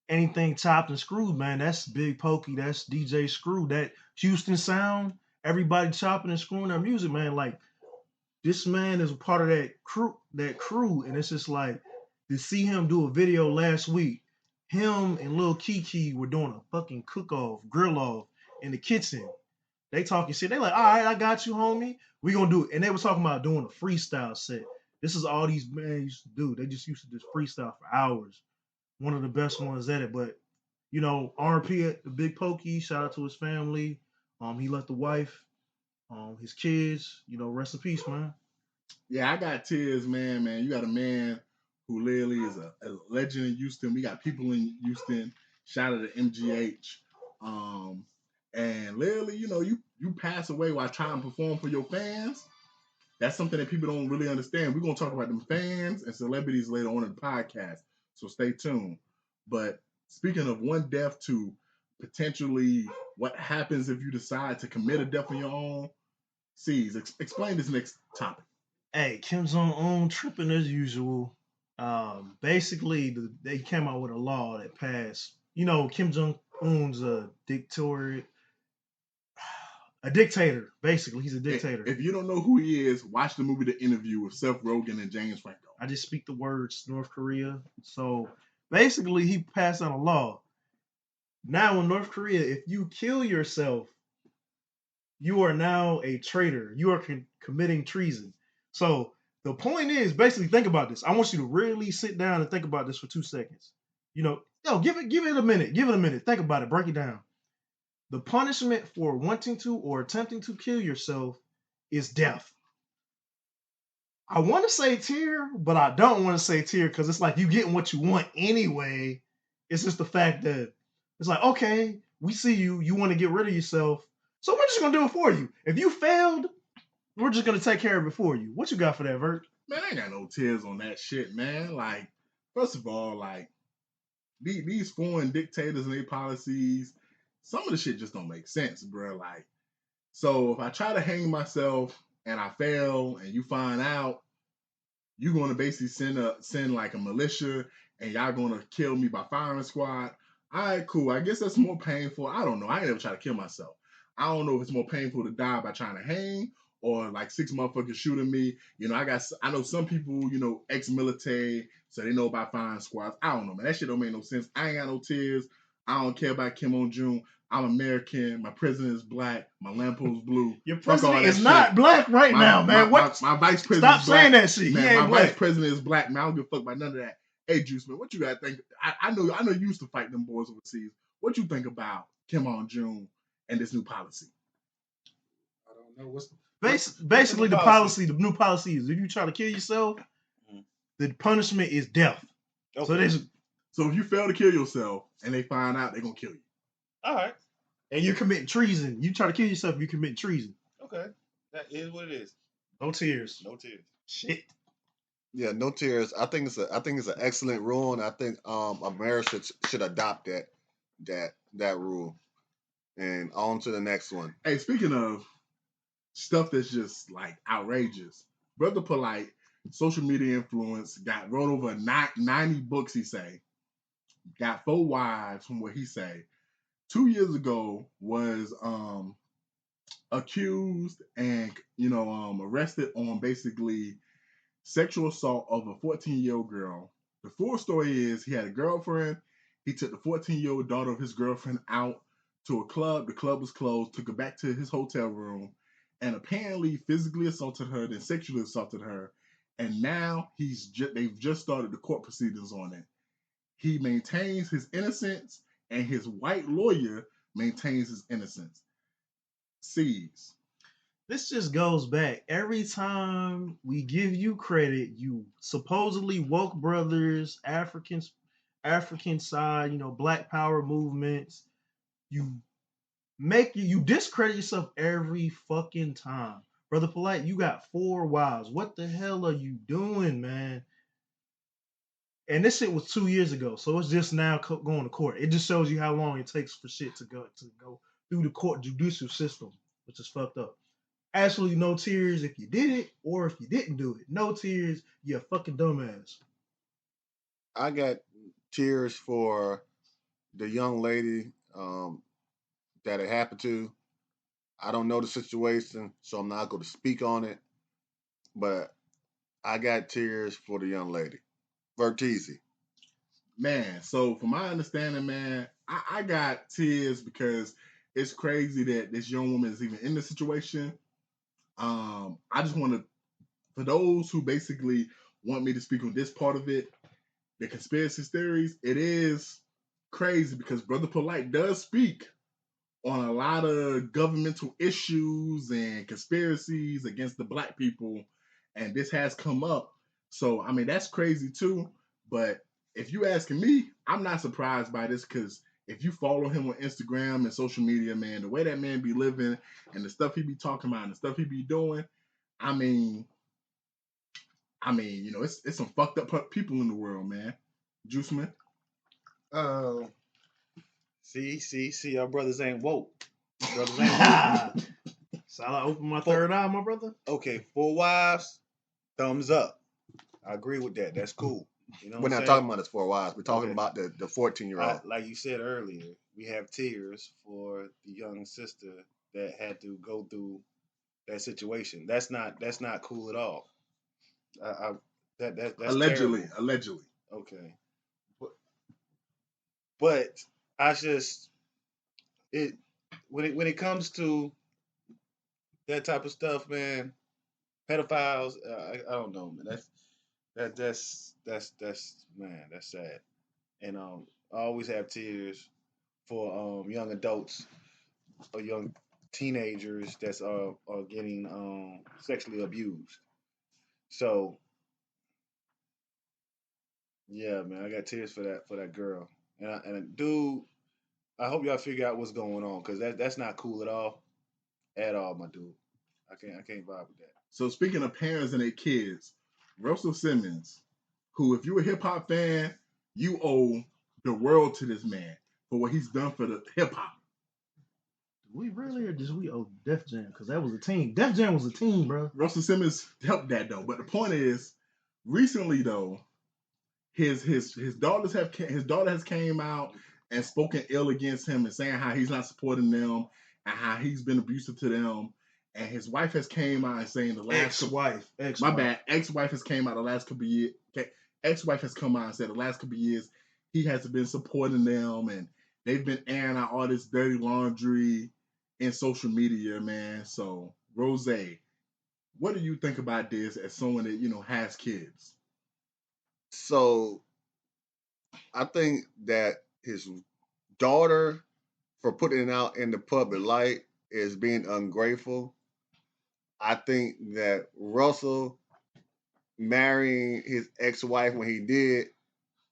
anything chopped and screwed, man, that's Big Pokey, that's DJ Screw, that Houston sound, everybody chopping and screwing their music, man. Like this man is a part of that crew, and it's just like to see him do a video last week. Him and Lil Kiki were doing a fucking cook-off, grill-off in the kitchen. They talking shit. They like, all right, I got you, homie. We gonna do it. And they were talking about doing a freestyle set. This is all these men used to do. They just used to just freestyle for hours. One of the best ones at it. But, R.P. at the Big Pokey, shout out to his family. He left the wife, his kids, rest in peace, man. Yeah, I got tears, man. You got a man who literally is a legend in Houston. We got people in Houston. Shout out to MGH. And literally, you pass away while trying to perform for your fans. That's something that people don't really understand. We're going to talk about them fans and celebrities later on in the podcast. So stay tuned. But speaking of one death to potentially what happens if you decide to commit a death on your own, C's, explain this next topic. Hey, Kim Jong Un tripping as usual. Basically, they came out with a law that passed. Kim Jong Un's a dictator. Basically. He's a dictator. If you don't know who he is, watch the movie The Interview with Seth Rogen and James Franco. I just speak the words North Korea. So basically, he passed on a law. Now in North Korea, if you kill yourself, you are now a traitor. You are committing treason. So the point is, basically, think about this. I want you to really sit down and think about this for 2 seconds. Give it a minute. Give it a minute. Think about it. Break it down. The punishment for wanting to or attempting to kill yourself is death. I want to say tear, but I don't want to say tear because it's like you getting what you want anyway. It's just the fact that it's like, okay, we see you. You want to get rid of yourself. So we're just going to do it for you. If you failed, we're just going to take care of it for you. What you got for that, Vert? Man, I ain't got no tears on that shit, man. Like, first of all, like, these foreign dictators and their policies, some of the shit just don't make sense, bro. Like, so if I try to hang myself and I fail and you find out, you're going to basically send like a militia and y'all going to kill me by firing squad. All right, cool. I guess that's more painful. I don't know. I ain't never try to kill myself. I don't know if it's more painful to die by trying to hang or like 6 motherfuckers shooting me. You know, I know some people, you know, ex-military, so they know about firing squads. I don't know, man. That shit don't make no sense. I ain't got no tears. I don't care about Kim Jong Un. I'm American. My president is black. My lamppost blue. Your Fuck all president that is shit. not black right now, man. What? My vice president Stop is black. saying that shit. Man, He ain't my black. vice president is black, man. I don't give a fuck about none of that. Hey, Juice, man, what you got to think? I know you used to fight them boys overseas. What you think about Kim Jong and this new policy? I don't know what's Basically, the new policy is if you try to kill yourself, the punishment is death. okay. So if you fail to kill yourself and they find out, they're gonna kill you. All right. And you're committing treason. You try to kill yourself, you're committing treason. Okay. That is what it is. No tears. No tears. Shit. Yeah, no tears. I think it's an excellent rule, and I think America should adopt that rule. And on to the next one. Hey, speaking of stuff that's just like outrageous, Brother Polight, social media influence, wrote over 90 books. He say got 4 wives from what he say. 2 years ago was accused and arrested on basically sexual assault of a 14-year-old girl. The full story is he had a girlfriend. He took the 14-year-old daughter of his girlfriend out to a club. The club was closed. Took her back to his hotel room and apparently physically assaulted her, then sexually assaulted her. And now they've just started the court proceedings on it. He maintains his innocence, and his white lawyer maintains his innocence. Sees. This just goes back. Every time we give you credit, you supposedly woke brothers, African side, Black Power movements, you discredit yourself every fucking time. Brother Polight, you got 4 wives. What the hell are you doing, man? And this shit was 2 years ago, so it's just now going to court. It just shows you how long it takes for shit to go through the court judicial system, which is fucked up. Absolutely no tears if you did it or if you didn't do it. No tears, you're a fucking dumbass. I got tears for the young lady that it happened to. I don't know the situation, so I'm not going to speak on it. But I got tears for the young lady. Verteezy. Man, so from my understanding, man, I got tears because it's crazy that this young woman is even in the situation. I just want to, for those who basically want me to speak on this part of it, the conspiracy theories, it is crazy because Brother Polight does speak on a lot of governmental issues and conspiracies against the black people, and this has come up. So, I mean, that's crazy too, but if you asking me, I'm not surprised by this because if you follow him on Instagram and social media, man, the way that man be living and the stuff he be talking about and the stuff he be doing, I mean, it's some fucked up people in the world, man. Juice man. See, our brothers ain't woke. Brothers ain't woke. So I open my third eye, my brother. Okay, 4 wives, thumbs up. I agree with that. That's cool. You know We're not talking about his 4 wives. We're talking about the 14-year-old. Like you said earlier, we have tears for the young sister that had to go through that situation. That's not cool at all. That's allegedly. terrible. Allegedly. Okay, but I just when it comes to that type of stuff, man, pedophiles. I don't know, man. That's man, that's sad. And I always have tears for young adults or young teenagers that's are getting sexually abused. So yeah, man, I got tears for that girl. And dude, I hope y'all figure out what's going on because that's not cool at all, my dude. I can't vibe with that. So speaking of parents and their kids, Russell Simmons, who if you're a hip hop fan, you owe the world to this man for what he's done for the hip hop. We really or just we owe Def Jam because that was a team. Def Jam was a team, bro. Russell Simmons helped that though. But the point is, recently though, his daughter has came out and spoken ill against him and saying how he's not supporting them and how he's been abusive to them. And his wife has came out and saying the last ex-wife has came out the last couple of years. Ex-wife has come out and said the last couple of years he hasn't been supporting them and they've been airing out all this dirty laundry in social media, man. So, Rose, what do you think about this as someone that, has kids? So I think that his daughter, for putting it out in the public light, is being ungrateful. I think that Russell marrying his ex-wife when he did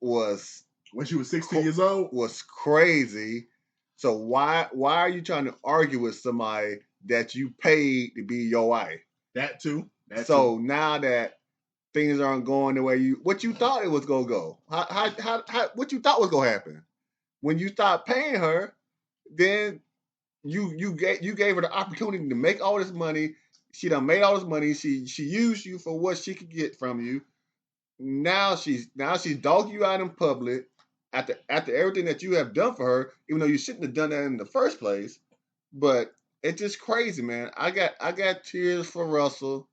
was when she was 16 years old was crazy. So why are you trying to argue with somebody that you paid to be your wife? That too. Now that things aren't going the way what you thought it was gonna go, how what you thought was gonna happen when you stopped paying her, then you gave her the opportunity to make all this money. She done made all this money. She used you for what she could get from you. Now she's dogging you out in public after everything that you have done for her, even though you shouldn't have done that in the first place. But it's just crazy, man. I got tears for Russell.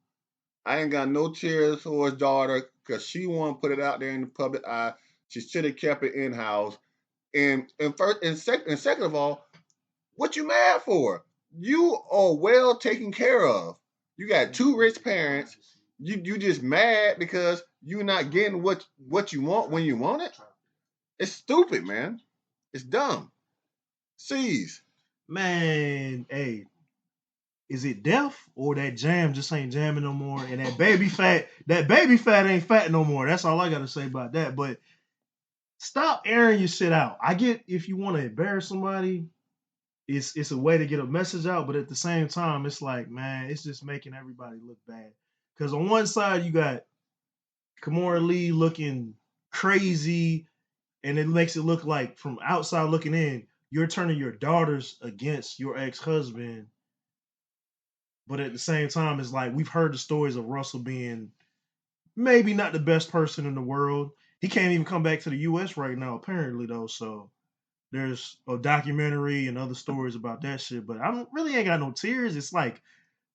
I ain't got no tears for his daughter because she won't put it out there in the public eye. She should have kept it in house. And second of all, what you mad for? You are well taken care of. You got two rich parents. You just mad because you're not getting what you want when you want it. It's stupid, man. It's dumb. Cease. Man, hey, is it deaf or that jam just ain't jamming no more? And that baby fat ain't fat no more. That's all I gotta say about that. But stop airing your shit out. I get if you want to embarrass somebody, it's a way to get a message out, but at the same time, it's like, man, it's just making everybody look bad. Because on one side, you got Kimora Lee looking crazy, and it makes it look like from outside looking in, you're turning your daughters against your ex-husband. But at the same time, it's like we've heard the stories of Russell being maybe not the best person in the world. He can't even come back to the U.S. right now, apparently, though. So there's a documentary and other stories about that shit. But I really ain't got no tears. It's like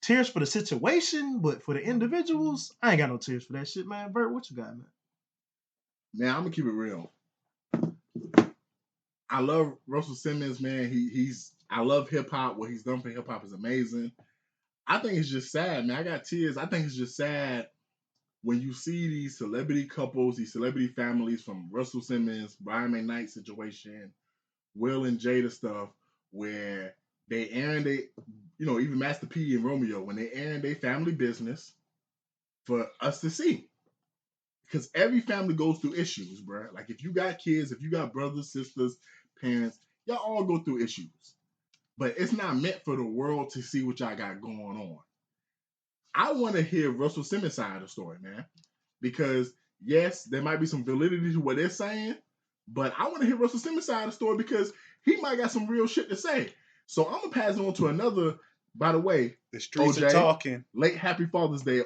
tears for the situation, but for the individuals, I ain't got no tears for that shit, man. Bert, what you got, man? Man, I'm gonna keep it real. I love Russell Simmons, man. I love hip hop. What he's done for hip hop is amazing. I think it's just sad, man. I got tears. I think it's just sad when you see these celebrity couples, these celebrity families from Russell Simmons, Brian McKnight situation, Will and Jada stuff, where they airing even Master P and Romeo, when they airing their family business for us to see. Because every family goes through issues, bro. Like if you got kids, if you got brothers, sisters, parents, y'all all go through issues. But it's not meant for the world to see what y'all got going on. I want to hear Russell Simmons' side of the story, man. Because, yes, there might be some validity to what they're saying, but I want to hear Russell Simmons' side of the story because he might got some real shit to say. So I'm going to pass it on to another, by the way, the streets OJ, are talking. Late Happy Father's Day,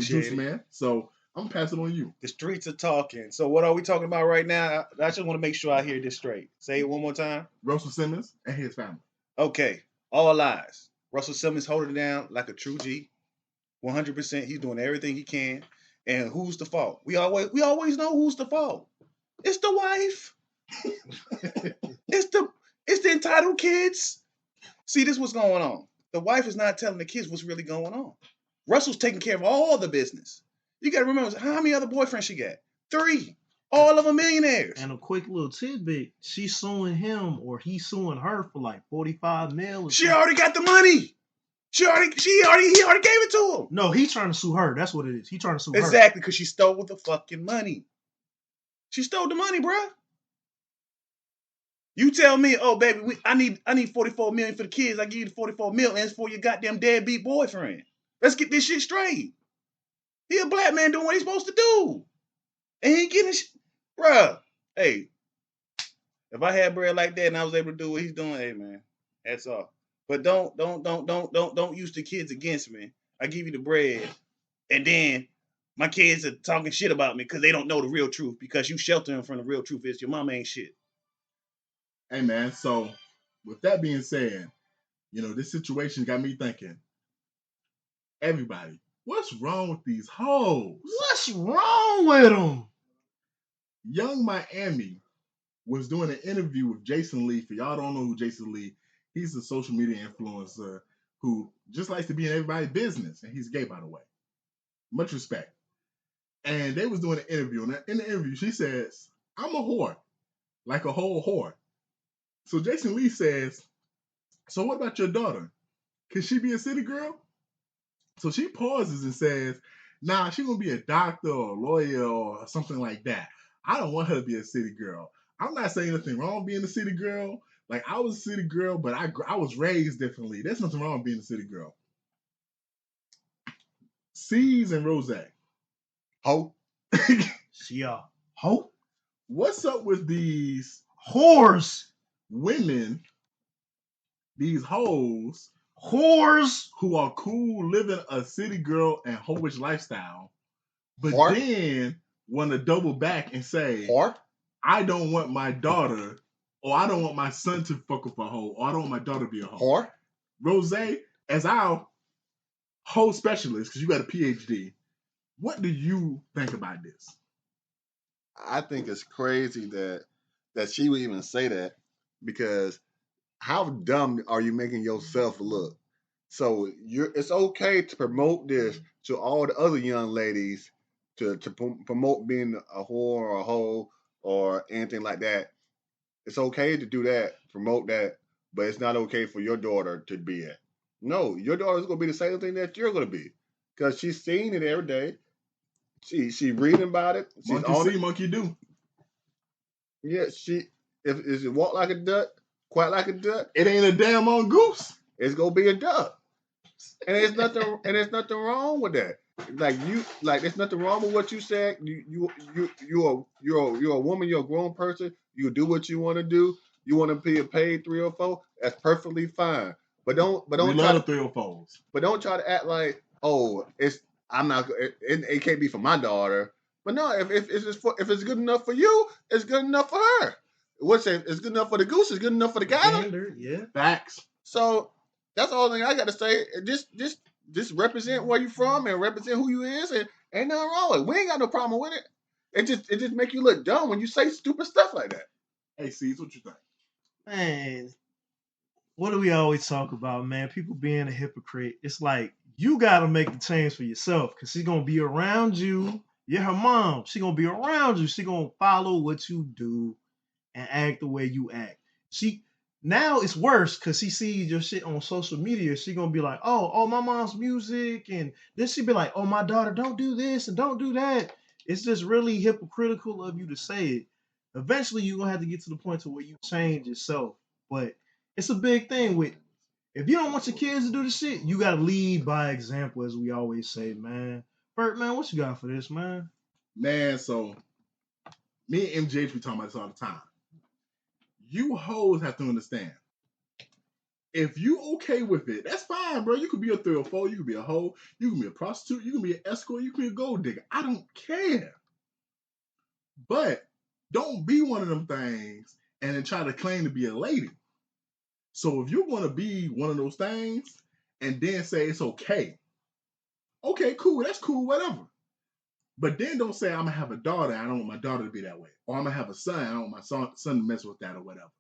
Juice Man. So I'm going to pass it on you. The streets are talking. So what are we talking about right now? I just want to make sure I hear this straight. Say it one more time. Russell Simmons and his family. Okay. All lies. Russell Simmons holding it down like a true G. 100%. He's doing everything he can. And who's the fault? We always know who's the fault. It's the wife. It's the entitled kids. See, this is what's going on. The wife is not telling the kids what's really going on. Russell's taking care of all the business. You got to remember, how many other boyfriends she got? 3. All of them millionaires. And a quick little tidbit, she's suing him or he's suing her for like $45 million. She already got the money. He already gave it to him. No, he trying to sue her. That's what it is. He trying to sue her. Exactly, because she stole the fucking money. She stole the money, bruh. You tell me, oh baby, I need 44 million for the kids. I give you the 44 million. It's for your goddamn deadbeat boyfriend. Let's get this shit straight. He a black man doing what he's supposed to do, and he ain't getting bruh. Hey, if I had bread like that and I was able to do what he's doing, hey man, that's all. But don't use the kids against me. I give you the bread, and then my kids are talking shit about me because they don't know the real truth, because you shelter them from the real truth is your mama ain't shit. Hey man, so with that being said, this situation got me thinking, everybody, what's wrong with these hoes? What's wrong with them? Young Miami was doing an interview with Jason Lee. For y'all don't know who Jason Lee, he's a social media influencer who just likes to be in everybody's business. And he's gay, by the way. Much respect. And they was doing an interview. And in the interview, she says, I'm a whore. Like a whole whore. So Jason Lee says, so what about your daughter? Can she be a city girl? So she pauses and says, nah, she's going to be a doctor or a lawyer or something like that. I don't want her to be a city girl. I'm not saying nothing wrong being a city girl. Like, I was a city girl, but I was raised differently. There's nothing wrong with being a city girl. C's and Rose. Ho. Yeah. Ho? What's up with these Whores. Women, these hoes, Whores who are cool living a city girl and hoish lifestyle, but Whore? then want to double back and say, Whore? I don't want my daughter, or I don't want my son to fuck with a hoe, or I don't want my daughter to be a hoe. Whore? Rose, as our hoe specialist, because you got a PhD, what do you think about this? I think it's crazy that she would even say that, because how dumb are you making yourself look? So it's okay to promote this to all the other young ladies to promote being a whore or a hoe or anything like that. It's okay to do that, promote that, but it's not okay for your daughter to be it. No, your daughter's going to be the same thing that you're going to be, because she's seeing it every day. She reading about it. She's Monkey see, monkey do. Yeah, if it walk like a duck, quack like a duck, it ain't a damn mongoose. It's gonna be a duck, and there's nothing wrong with that. There's nothing wrong with what you said. You're a woman. You're a grown person. You do what you want to do. You want to be paid 3 or 4. That's perfectly fine. But don't we try love to 3 or 4s. But don't try to act like, oh, it can't be for my daughter. But no, if it's good enough for you, it's good enough for her. It's good enough for the goose. It's good enough for the gander. Yeah. Facts. So that's all thing I got to say. Just represent where you from and represent who you is, and ain't nothing wrong with it. We ain't got no problem with it. It just make you look dumb when you say stupid stuff like that. Hey, C's, what you think? Man, what do we always talk about, man? People being a hypocrite. It's like, you got to make the change for yourself, because she's going to be around you. You're her mom. She's going to be around you. She's going to follow what you do and act the way you act. Now it's worse because she sees your shit on social media. She going to be like, oh, my mom's music. And then she be like, oh, my daughter, don't do this and don't do that. It's just really hypocritical of you to say it. Eventually, you're going to have to get to the point to where you change yourself. But it's a big thing with, if you don't want your kids to do the shit, you got to lead by example, as we always say, man. Bert, man, what you got for this, man? Man, so me and MJH, we talking about this all the time. You hoes have to understand. If you okay with it, that's fine, bro. You could be a 3 or 4. You could be a hoe. You can be a prostitute. You can be an escort. You can be a gold digger. I don't care. But don't be one of them things and then try to claim to be a lady. So if you're going to be one of those things and then say it's okay, cool. That's cool, whatever. But then don't say I'm going to have a daughter. I don't want my daughter to be that way. Or I'm going to have a son. I don't want my son to mess with that or whatever.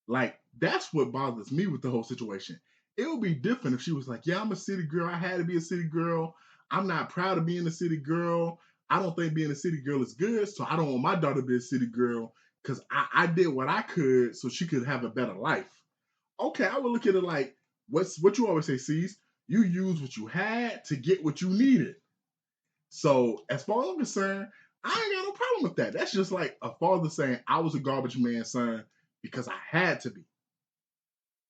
Like, that's what bothers me with the whole situation. It would be different if she was like, yeah, I'm a city girl. I had to be a city girl. I'm not proud of being a city girl. I don't think being a city girl is good. So I don't want my daughter to be a city girl because I did what I could so she could have a better life. Okay, I would look at it like, what you always say, C's, you use what you had to get what you needed. So as far as I'm concerned, I ain't got no problem with that. That's just like a father saying, I was a garbage man's son because I had to be.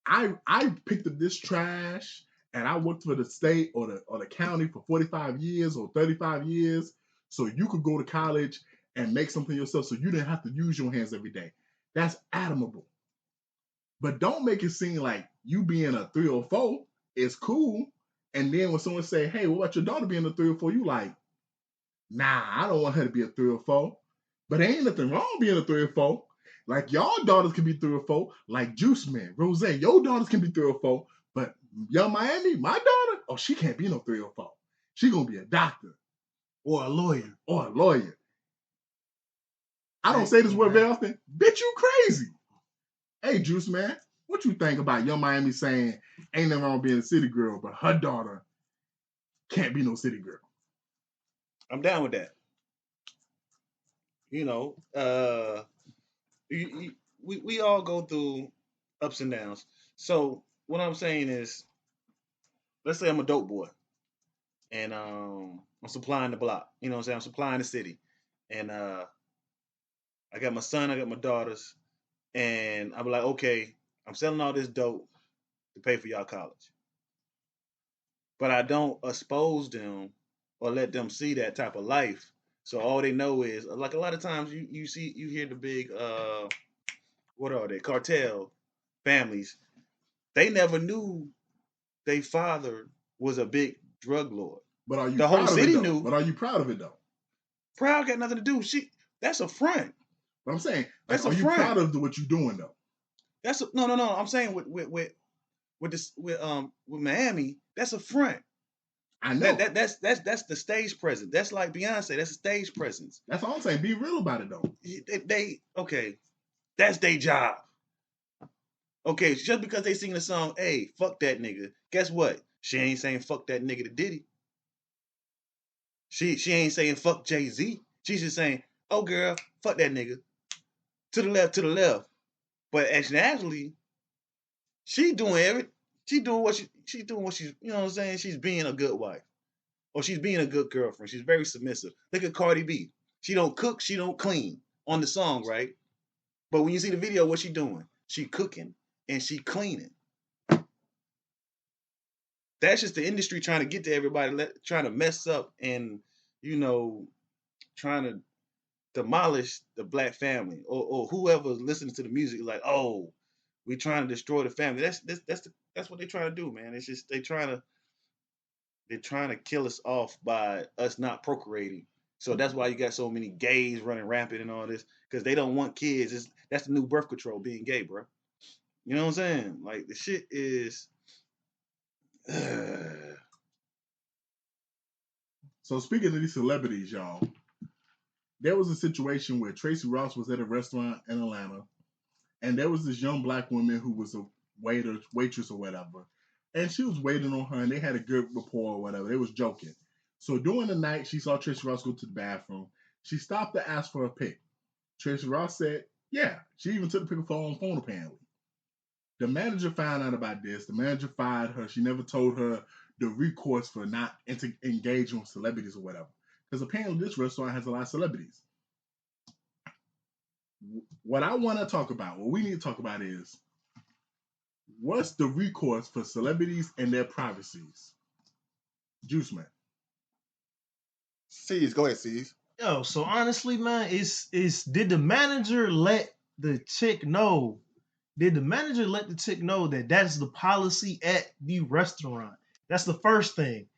I picked up this trash and I worked for the state or the county for 45 years or 35 years so you could go to college and make something yourself so you didn't have to use your hands every day. That's admirable. But don't make it seem like you being a 3 or 4 is cool. And then when someone say, hey, what about your daughter being a 3 or 4? You like, nah, I don't want her to be a 3 or 4. But ain't nothing wrong being a 3 or 4. Like y'all daughters can be 3 or 4. Like Juice Man, Rose, your daughters can be 3 or 4. But Young Miami, my daughter, oh, she can't be no 3 or 4. She gonna be a doctor Or a lawyer. or a lawyer. I don't say this word very often. Bitch, you crazy. Hey, Juice Man, what you think about Young Miami saying ain't nothing wrong being a city girl, but her daughter can't be no city girl? I'm down with that. You know, we all go through ups and downs. So what I'm saying is, let's say I'm a dope boy, and I'm supplying the block. You know what I'm saying? I'm supplying the city, and I got my son, I got my daughters, and I'm like, okay, I'm selling all this dope to pay for y'all college, but I don't expose them or let them see that type of life. So all they know is like a lot of times you hear the big what are they, cartel families. They never knew their father was a big drug lord. But are you The whole proud of city it though? knew. But are you proud of it though? Proud got nothing to do. That's a front. But I'm saying, That's like, a are you front. proud of what you're doing though? That's no. I'm saying with Miami, that's a front. I know. That's the stage presence. That's like Beyonce. That's a stage presence. That's all I'm saying. Be real about it though. They okay. That's their job. Okay, just because they sing the song, hey, fuck that nigga. Guess what? She ain't saying fuck that nigga to Diddy. She ain't saying fuck Jay-Z. She's just saying, oh girl, fuck that nigga. To the left, to the left. But actually, she doing what she's, you know what I'm saying? She's being a good wife. Or she's being a good girlfriend. She's very submissive. Look at Cardi B. She don't cook, she don't clean on the song, right? But when you see the video, what she doing? She cooking and she cleaning. That's just the industry trying to get to everybody, trying to mess up and, you know, trying to demolish the black family or whoever's listening to the music is like, oh, we trying to destroy the family. That's what they're trying to do, man. It's just they're trying to kill us off by us not procreating. So that's why you got so many gays running rampant and all this, because they don't want kids. That's the new birth control, being gay, bro. You know what I'm saying? Like the shit is. So speaking of these celebrities, y'all, there was a situation where Tracy Ross was at a restaurant in Atlanta, and there was this young black woman who was a waitress or whatever, and she was waiting on her, and they had a good rapport or whatever. They was joking. So during the night, she saw Tracy Ross go to the bathroom. She stopped to ask for a pic. Tracy Ross said, yeah. She even took the pic of her own phone, apparently. The manager found out about this. The manager fired her. She never told her the recourse for not engaging with celebrities or whatever. Because apparently this restaurant has a lot of celebrities. What I want to talk about, what we need to talk about is, what's the recourse for celebrities and their privacies? Juice Man. C's, go ahead, C's. Yo, so honestly, man, it's did the manager let the chick know? Did the manager let the chick know that that's the policy at the restaurant? That's the first thing.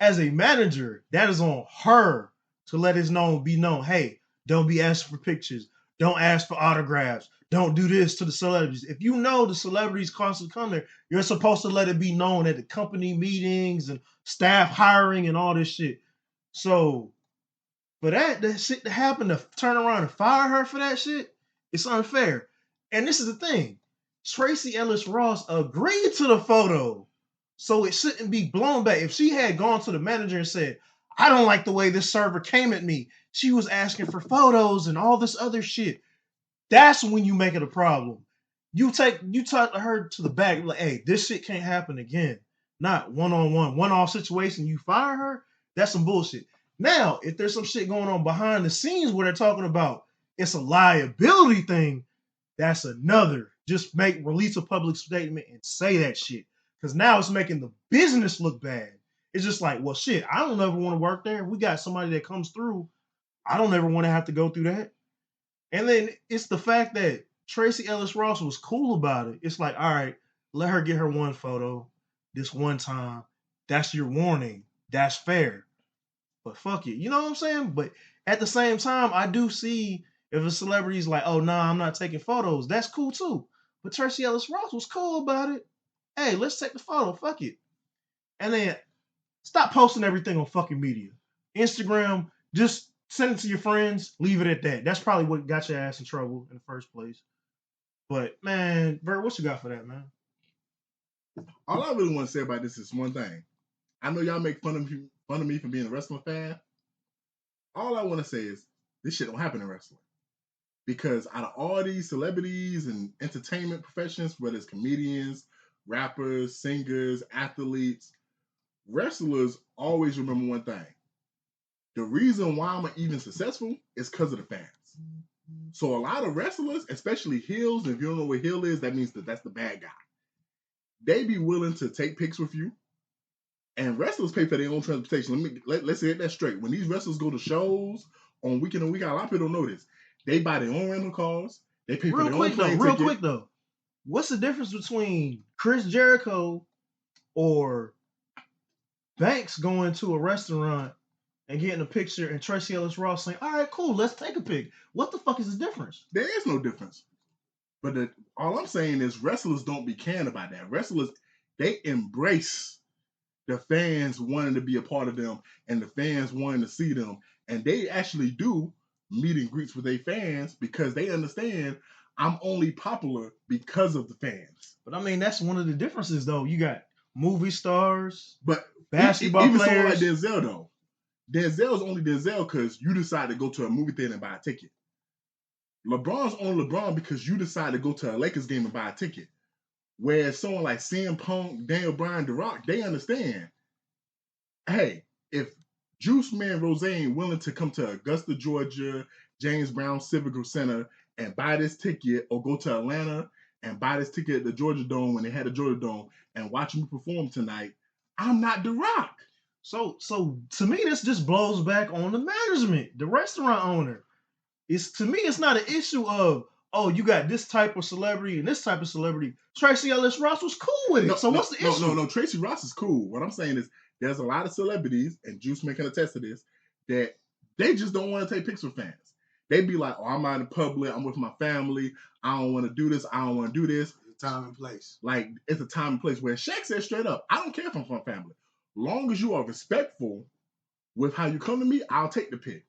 As a manager, that is on her to let it be known. Hey, don't be asking for pictures. Don't ask for autographs. Don't do this to the celebrities. If you know the celebrities constantly come there, you're supposed to let it be known at the company meetings and staff hiring and all this shit. So for that shit to happen, to turn around and fire her for that shit, it's unfair. And this is the thing. Tracy Ellis Ross agreed to the photo. So it shouldn't be blown back. If she had gone to the manager and said, I don't like the way this server came at me, she was asking for photos and all this other shit, that's when you make it a problem. You talk her to the back, like, hey, this shit can't happen again. Not one-on-one, one-off situation. You fire her, that's some bullshit. Now, if there's some shit going on behind the scenes where they're talking about it's a liability thing, that's another. Just release a public statement and say that shit. Because now it's making the business look bad. It's just like, well, shit, I don't ever want to work there. We got somebody that comes through. I don't ever want to have to go through that. And then it's the fact that Tracy Ellis Ross was cool about it. It's like, all right, let her get her one photo this one time. That's your warning. That's fair. But fuck it. You know what I'm saying? But at the same time, I do see if a celebrity's like, oh, nah, I'm not taking photos. That's cool too. But Tracy Ellis Ross was cool about it. Hey, let's take the photo. Fuck it. And then stop posting everything on fucking media. Instagram, just send it to your friends. Leave it at that. That's probably what got your ass in trouble in the first place. But, man, Bert, what you got for that, man? All I really want to say about this is one thing. I know y'all make fun of me for being a wrestling fan. All I want to say is this shit don't happen in wrestling. Because out of all these celebrities and entertainment professions, whether it's comedians, rappers, singers, athletes, wrestlers always remember one thing. The reason why I'm even successful is because of the fans. So a lot of wrestlers, especially heels, if you don't know what heel is, that means that's the bad guy. They be willing to take pics with you. And wrestlers pay for their own transportation. Let's get that straight. When these wrestlers go to shows on weekend and week, a lot of people don't know this. They buy their own rental cars. They pay for their own plane ticket. Real quick though, what's the difference between Chris Jericho or Banks going to a restaurant and getting a picture and Tracy Ellis Ross saying, all right, cool, let's take a pic? What the fuck is the difference? There is no difference. But all I'm saying is wrestlers don't be caring about that. Wrestlers, they embrace the fans wanting to be a part of them and the fans wanting to see them. And they actually do meet and greets with their fans because they understand I'm only popular because of the fans. But I mean, that's one of the differences though. You got movie stars, but basketball even players. Even someone like Denzel though. Denzel's only Denzel because you decide to go to a movie theater and buy a ticket. LeBron's only LeBron because you decide to go to a Lakers game and buy a ticket. Whereas someone like CM Punk, Daniel Bryan, The Rock, they understand, hey, if Juice Man Rose ain't willing to come to Augusta, Georgia, James Brown Civic Center and buy this ticket, or go to Atlanta and buy this ticket at the Georgia Dome when they had a Georgia Dome and watch me perform tonight, I'm not The Rock. So to me, this just blows back on the management, the restaurant owner. To me, it's not an issue of, oh, you got this type of celebrity and this type of celebrity. Tracy Ellis Ross was cool with it. What's the issue? No. Tracy Ross is cool. What I'm saying is there's a lot of celebrities, and Juice can attest to this, that they just don't want to take pictures with fans. They be like, oh, I'm out in public. I'm with my family. I don't want to do this. I don't want to do this. It's a time and place. Like, it's a time and place where Shaq said straight up, I don't care if I'm from family. Long as you are respectful with how you come to me, I'll take the pic.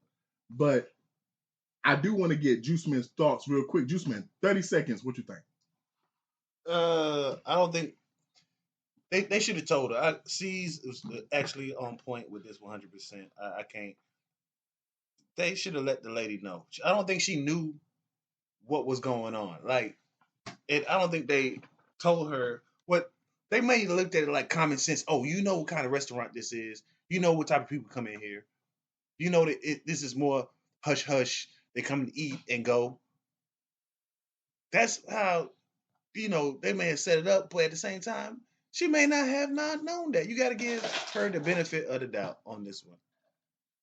But I do want to get Juice Man's thoughts real quick. Juice Man, 30 seconds. What you think? I don't think they should have told her. C's was actually on point with this 100%. I can't. They should have let the lady know. I don't think she knew what was going on. Like, I don't think they told her what. They may have looked at it like common sense. Oh, you know what kind of restaurant this is. You know what type of people come in here. You know that this is more hush hush. They come to eat and go. That's how, they may have set it up, but at the same time, she may not have not known that. You got to give her the benefit of the doubt on this one.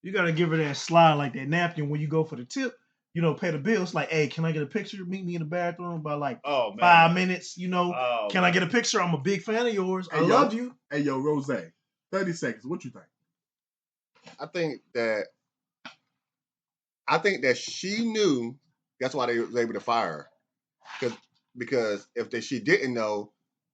You got to give her that slide, like that napkin when you go for the tip, pay the bill. It's like, hey, can I get a picture? Meet me in the bathroom by 5 minutes, Can I get a picture? I'm a big fan of yours. I love you. Hey, yo, Rose, 30 seconds. What you think? I think that she knew. That's why they was able to fire her. Because if she didn't know,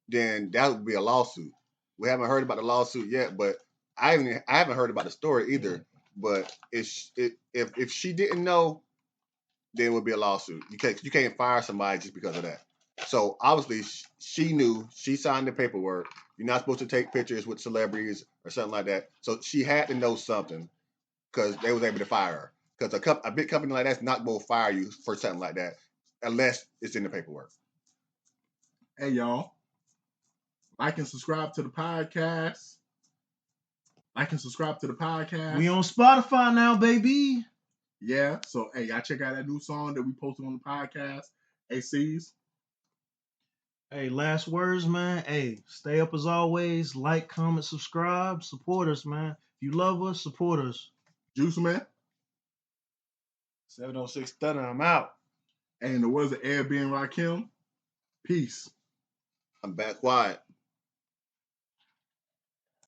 then that would be a lawsuit. We haven't heard about the lawsuit yet, but I haven't heard about the story either. But if she didn't know, then it would be a lawsuit. You can't fire somebody just because of that. So obviously she knew. She signed the paperwork. You're not supposed to take pictures with celebrities or something like that. So she had to know something because they was able to fire her. Because a big company like that's not going to fire you for something like that unless it's in the paperwork. Hey, y'all. Like and subscribe to the podcast. Like and subscribe to the podcast. We on Spotify now, baby. Yeah. So, hey, y'all check out that new song that we posted on the podcast. ACs. Hey, last words, man. Hey, stay up as always. Like, comment, subscribe. Support us, man. If you love us, support us. Juice Man. 706 Stunner, I'm out. And the words of Airbnb Rakim. Peace. I'm back quiet.